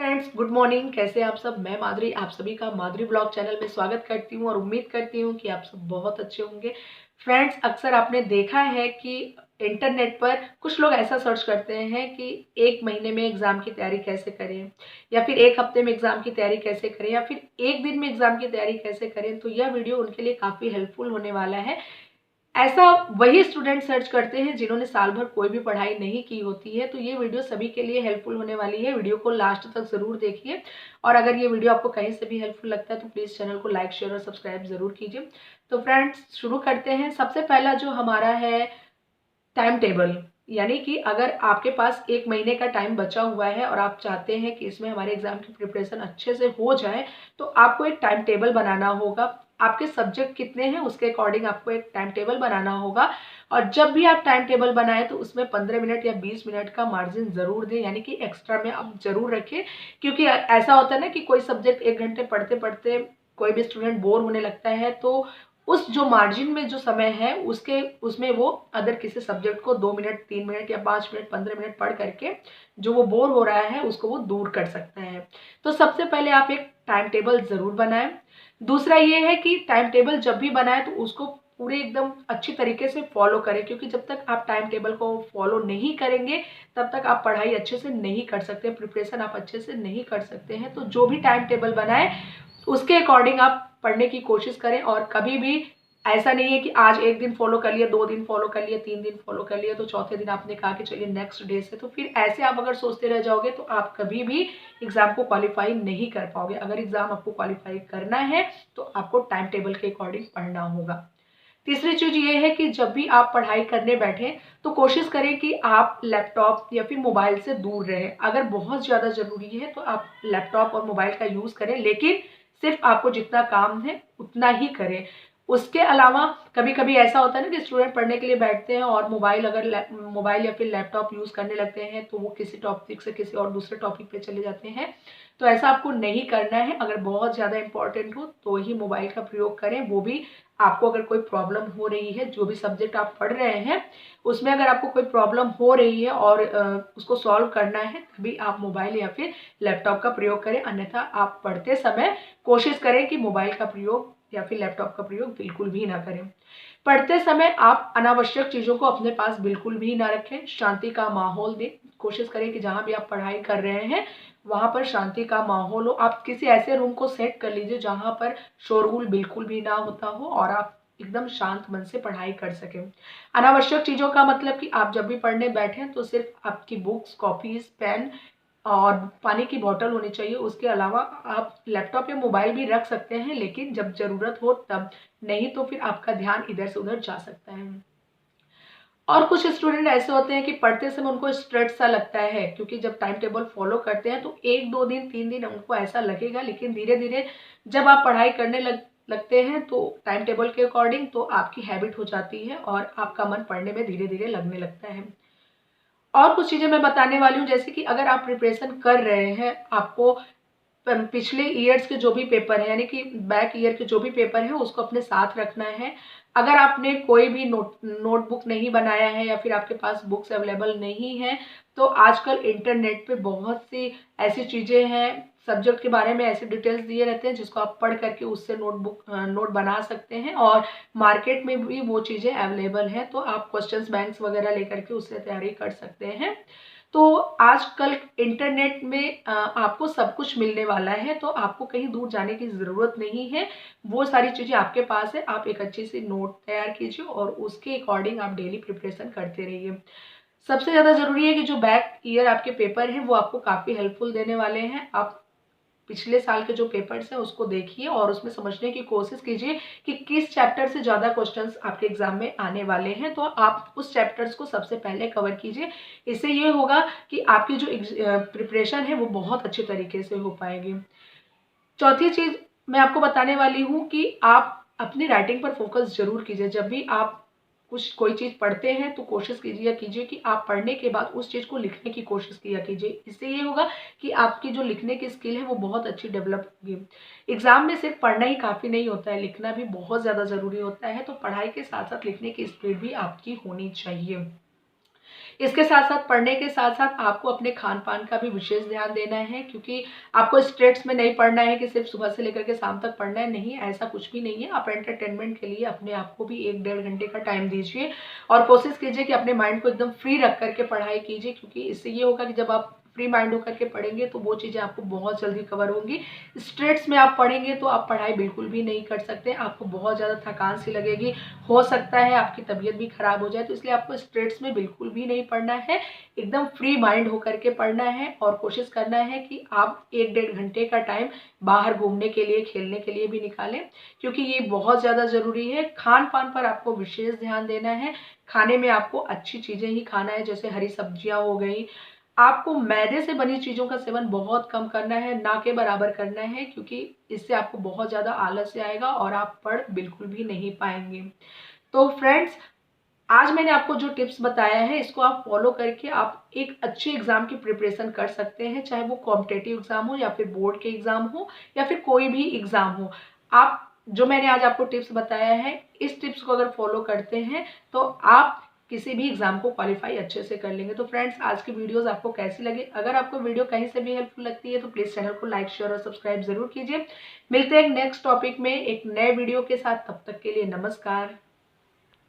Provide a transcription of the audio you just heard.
Friends, good morning. कैसे आप सब? मैं माधुरी आप सभी का माधुरी ब्लॉग चैनल में स्वागत करती हूँ और उम्मीद करती हूँ कि आप सब बहुत अच्छे होंगे। फ्रेंड्स, अक्सर आपने देखा है कि इंटरनेट पर कुछ लोग ऐसा सर्च करते हैं कि एक महीने में एग्ज़ाम की तैयारी कैसे करें, या फिर एक हफ्ते में एग्ज़ाम की तैयारी कैसे करें, या फिर एक दिन में एग्ज़ाम की तैयारी कैसे करें। तो यह वीडियो उनके लिए काफ़ी हेल्पफुल होने वाला है। ऐसा वही स्टूडेंट सर्च करते हैं जिन्होंने साल भर कोई भी पढ़ाई नहीं की होती है। तो ये वीडियो सभी के लिए हेल्पफुल होने वाली है। वीडियो को लास्ट तक ज़रूर देखिए और अगर ये वीडियो आपको कहीं से भी हेल्पफुल लगता है तो प्लीज़ चैनल को लाइक, शेयर और सब्सक्राइब ज़रूर कीजिए। तो फ्रेंड्स, शुरू करते हैं। सबसे पहला जो हमारा है टाइम टेबल, यानी कि अगर आपके पास एक महीने का टाइम बचा हुआ है और आप चाहते हैं कि इसमें हमारे एग्जाम की प्रिपरेशन अच्छे से हो जाए, तो आपको एक टाइम टेबल बनाना होगा। आपके सब्जेक्ट कितने हैं उसके अकॉर्डिंग आपको एक टाइम टेबल बनाना होगा। और जब भी आप टाइम टेबल बनाएं तो उसमें 15 मिनट या 20 मिनट का मार्जिन ज़रूर दें, यानी कि एक्स्ट्रा में आप ज़रूर रखें। क्योंकि ऐसा होता है ना कि कोई सब्जेक्ट 1 घंटे पढ़ते पढ़ते कोई भी स्टूडेंट बोर होने लगता है, तो उस जो मार्जिन में जो समय है उसके उसमें वो अदर किसी सब्जेक्ट को 2 मिनट, 3 मिनट या 5 मिनट, 15 मिनट पढ़ करके जो वो बोर हो रहा है उसको वो दूर कर सकता है। तो सबसे पहले आप एक टाइम टेबल ज़रूर बनाएं। दूसरा ये है कि टाइम टेबल जब भी बनाएं तो उसको पूरे एकदम अच्छी तरीके से फॉलो करें, क्योंकि जब तक आप टाइम टेबल को फॉलो नहीं करेंगे तब तक आप पढ़ाई अच्छे से नहीं कर सकते, प्रिपरेशन आप अच्छे से नहीं कर सकते हैं। तो जो भी टाइम टेबल बनाए उसके अकॉर्डिंग आप पढ़ने की कोशिश करें। और कभी भी ऐसा नहीं है कि आज एक दिन फॉलो कर लिया, 2 दिन फॉलो कर लिया, 3 दिन फॉलो कर लिया तो चौथे दिन आपने कहा कि चलिए नेक्स्ट डे से। तो फिर ऐसे आप अगर सोचते रह जाओगे तो आप कभी भी एग्जाम को क्वालिफाई नहीं कर पाओगे। अगर एग्जाम आपको क्वालिफाई करना है तो आपको टाइम टेबल के अकॉर्डिंग पढ़ना होगा। तीसरी चीज ये है कि जब भी आप पढ़ाई करने बैठे तो कोशिश करें कि आप लैपटॉप या फिर मोबाइल से दूर रहें। अगर बहुत ज़्यादा ज़रूरी है तो आप लैपटॉप और मोबाइल का यूज़ करें, लेकिन सिर्फ आपको जितना काम है उतना ही करें। उसके अलावा कभी कभी ऐसा होता है ना कि स्टूडेंट पढ़ने के लिए बैठते हैं और मोबाइल या फिर लैपटॉप यूज़ करने लगते हैं तो वो किसी टॉपिक से किसी और दूसरे टॉपिक पे चले जाते हैं। तो ऐसा आपको नहीं करना है। अगर बहुत ज़्यादा इंपॉर्टेंट हो तो ही मोबाइल का प्रयोग करें, वो भी आपको अगर कोई प्रॉब्लम हो रही है, जो भी सब्जेक्ट आप पढ़ रहे हैं उसमें अगर आपको कोई प्रॉब्लम हो रही है और उसको सॉल्व करना है तभी आप मोबाइल या फिर लैपटॉप का प्रयोग करें। अन्यथा आप पढ़ते समय कोशिश करें कि मोबाइल का प्रयोग या फिर लैपटॉप का प्रयोग बिल्कुल भी ना करें। पढ़ते समय आप अनावश्यक चीज़ों को अपने पास बिल्कुल भी ना रखें। शांति का माहौल दें। कोशिश करें कि जहाँ भी आप पढ़ाई कर रहे हैं वहाँ पर शांति का माहौल हो। आप किसी ऐसे रूम को सेट कर लीजिए जहाँ पर शोरगुल बिल्कुल भी ना होता हो और आप एकदम शांत मन से पढ़ाई कर सकें। अनावश्यक चीज़ों का मतलब कि आप जब भी पढ़ने बैठें तो सिर्फ आपकी बुक्स, कॉपीज, पेन और पानी की बोतल होनी चाहिए। उसके अलावा आप लैपटॉप या मोबाइल भी रख सकते हैं, लेकिन जब ज़रूरत हो तब, नहीं तो फिर आपका ध्यान इधर से उधर जा सकता है। और कुछ स्टूडेंट ऐसे होते हैं कि पढ़ते समय उनको स्ट्रेस सा लगता है, क्योंकि जब टाइम टेबल फॉलो करते हैं तो 1-2 दिन, 3 दिन उनको ऐसा लगेगा, लेकिन धीरे धीरे जब आप पढ़ाई करने लगते हैं तो टाइम टेबल के अकॉर्डिंग तो आपकी हैबिट हो जाती है और आपका मन पढ़ने में धीरे धीरे लगने लगता है। और कुछ चीज़ें मैं बताने वाली हूँ, जैसे कि अगर आप प्रिपरेशन कर रहे हैं, आपको पिछले ईयर्स के जो भी पेपर है, यानी कि बैक ईयर के जो भी पेपर है उसको अपने साथ रखना है। अगर आपने कोई भी नोटबुक नहीं बनाया है या फिर आपके पास बुक्स अवेलेबल नहीं है तो आजकल इंटरनेट पे बहुत सी ऐसी चीज़ें हैं, सब्जेक्ट के बारे में ऐसे डिटेल्स दिए रहते हैं जिसको आप पढ़ करके उससे नोट बना सकते हैं। और मार्केट में भी वो चीज़ें अवेलेबल हैं, तो आप क्वेश्चंस बैंक्स वगैरह लेकर के उससे तैयारी कर सकते हैं। तो आजकल इंटरनेट में आपको सब कुछ मिलने वाला है, तो आपको कहीं दूर जाने की ज़रूरत नहीं है। वो सारी चीज़ें आपके पास है। आप एक अच्छी सी नोट तैयार कीजिए और उसके अकॉर्डिंग आप डेली प्रिपरेशन करते रहिए। सबसे ज़्यादा ज़रूरी है कि जो बैक ईयर आपके पेपर हैं वो आपको काफ़ी हेल्पफुल देने वाले हैं। आप पिछले साल के जो पेपर्स हैं उसको देखिए और उसमें समझने की कोशिश कीजिए कि किस चैप्टर से ज़्यादा क्वेश्चंस आपके एग्जाम में आने वाले हैं, तो आप उस चैप्टर्स को सबसे पहले कवर कीजिए। इससे ये होगा कि आपकी जो प्रिपरेशन है वो बहुत अच्छे तरीके से हो पाएगी। चौथी चीज़ मैं आपको बताने वाली हूँ कि आप अपनी राइटिंग पर फोकस ज़रूर कीजिए। जब भी आप कोई चीज़ पढ़ते हैं तो कोशिश कीजिए कि आप पढ़ने के बाद उस चीज़ को लिखने की कोशिश किया कीजिए। इससे ये होगा कि आपकी जो लिखने की स्किल है वो बहुत अच्छी डेवलप होगी। एग्ज़ाम में सिर्फ पढ़ना ही काफ़ी नहीं होता है, लिखना भी बहुत ज़्यादा ज़रूरी होता है। तो पढ़ाई के साथ साथ लिखने की स्पीड भी आपकी होनी चाहिए। इसके साथ साथ पढ़ने के साथ साथ आपको अपने खान पान का भी विशेष ध्यान देना है, क्योंकि आपको स्ट्रेट्स में नहीं पढ़ना है कि सिर्फ सुबह से लेकर के शाम तक पढ़ना है, नहीं, ऐसा कुछ भी नहीं है। आप एंटरटेनमेंट के लिए अपने आप को भी 1-1.5 घंटे का टाइम दीजिए और कोशिश कीजिए कि अपने माइंड को एकदम फ्री रख करके पढ़ाई कीजिए, क्योंकि इससे ये होगा कि जब आप फ्री माइंड होकर के पढ़ेंगे तो वो चीज़ें आपको बहुत जल्दी कवर होंगी। स्ट्रेट्स में आप पढ़ेंगे तो आप पढ़ाई बिल्कुल भी नहीं कर सकते, आपको बहुत ज़्यादा थकान सी लगेगी, हो सकता है आपकी तबीयत भी खराब हो जाए। तो इसलिए आपको स्ट्रेट्स में बिल्कुल भी नहीं पढ़ना है, एकदम फ्री माइंड होकर के पढ़ना है और कोशिश करना है कि आप 1-1.5 घंटे का टाइम बाहर घूमने के लिए, खेलने के लिए भी निकालें, क्योंकि ये बहुत ज़्यादा ज़रूरी है। खान पान पर आपको विशेष ध्यान देना है, खाने में आपको अच्छी चीज़ें ही खाना है, जैसे हरी सब्जियां हो गई। आपको मैदे से बनी चीज़ों का सेवन बहुत कम करना है, ना के बराबर करना है, क्योंकि इससे आपको बहुत ज़्यादा आलस्य आएगा और आप पढ़ बिल्कुल भी नहीं पाएंगे। तो फ्रेंड्स, आज मैंने आपको जो टिप्स बताया है इसको आप फॉलो करके आप एक अच्छे एग्जाम की प्रिपरेशन कर सकते हैं, चाहे वो कॉम्पिटेटिव एग्जाम हो या फिर बोर्ड के एग्जाम हो या फिर कोई भी एग्जाम हो। आप जो मैंने आज आपको टिप्स बताया है, इस टिप्स को अगर फॉलो करते हैं तो आप किसी भी एग्जाम को क्वालिफाई अच्छे से कर लेंगे। तो फ्रेंड्स, आज की वीडियोस आपको कैसी लगी? अगर आपको वीडियो कहीं से भी हेल्पफुल लगती है तो प्लीज चैनल को लाइक, शेयर और सब्सक्राइब जरूर कीजिए। मिलते हैं नेक्स्ट टॉपिक में एक नए वीडियो के साथ, तब तक के लिए नमस्कार।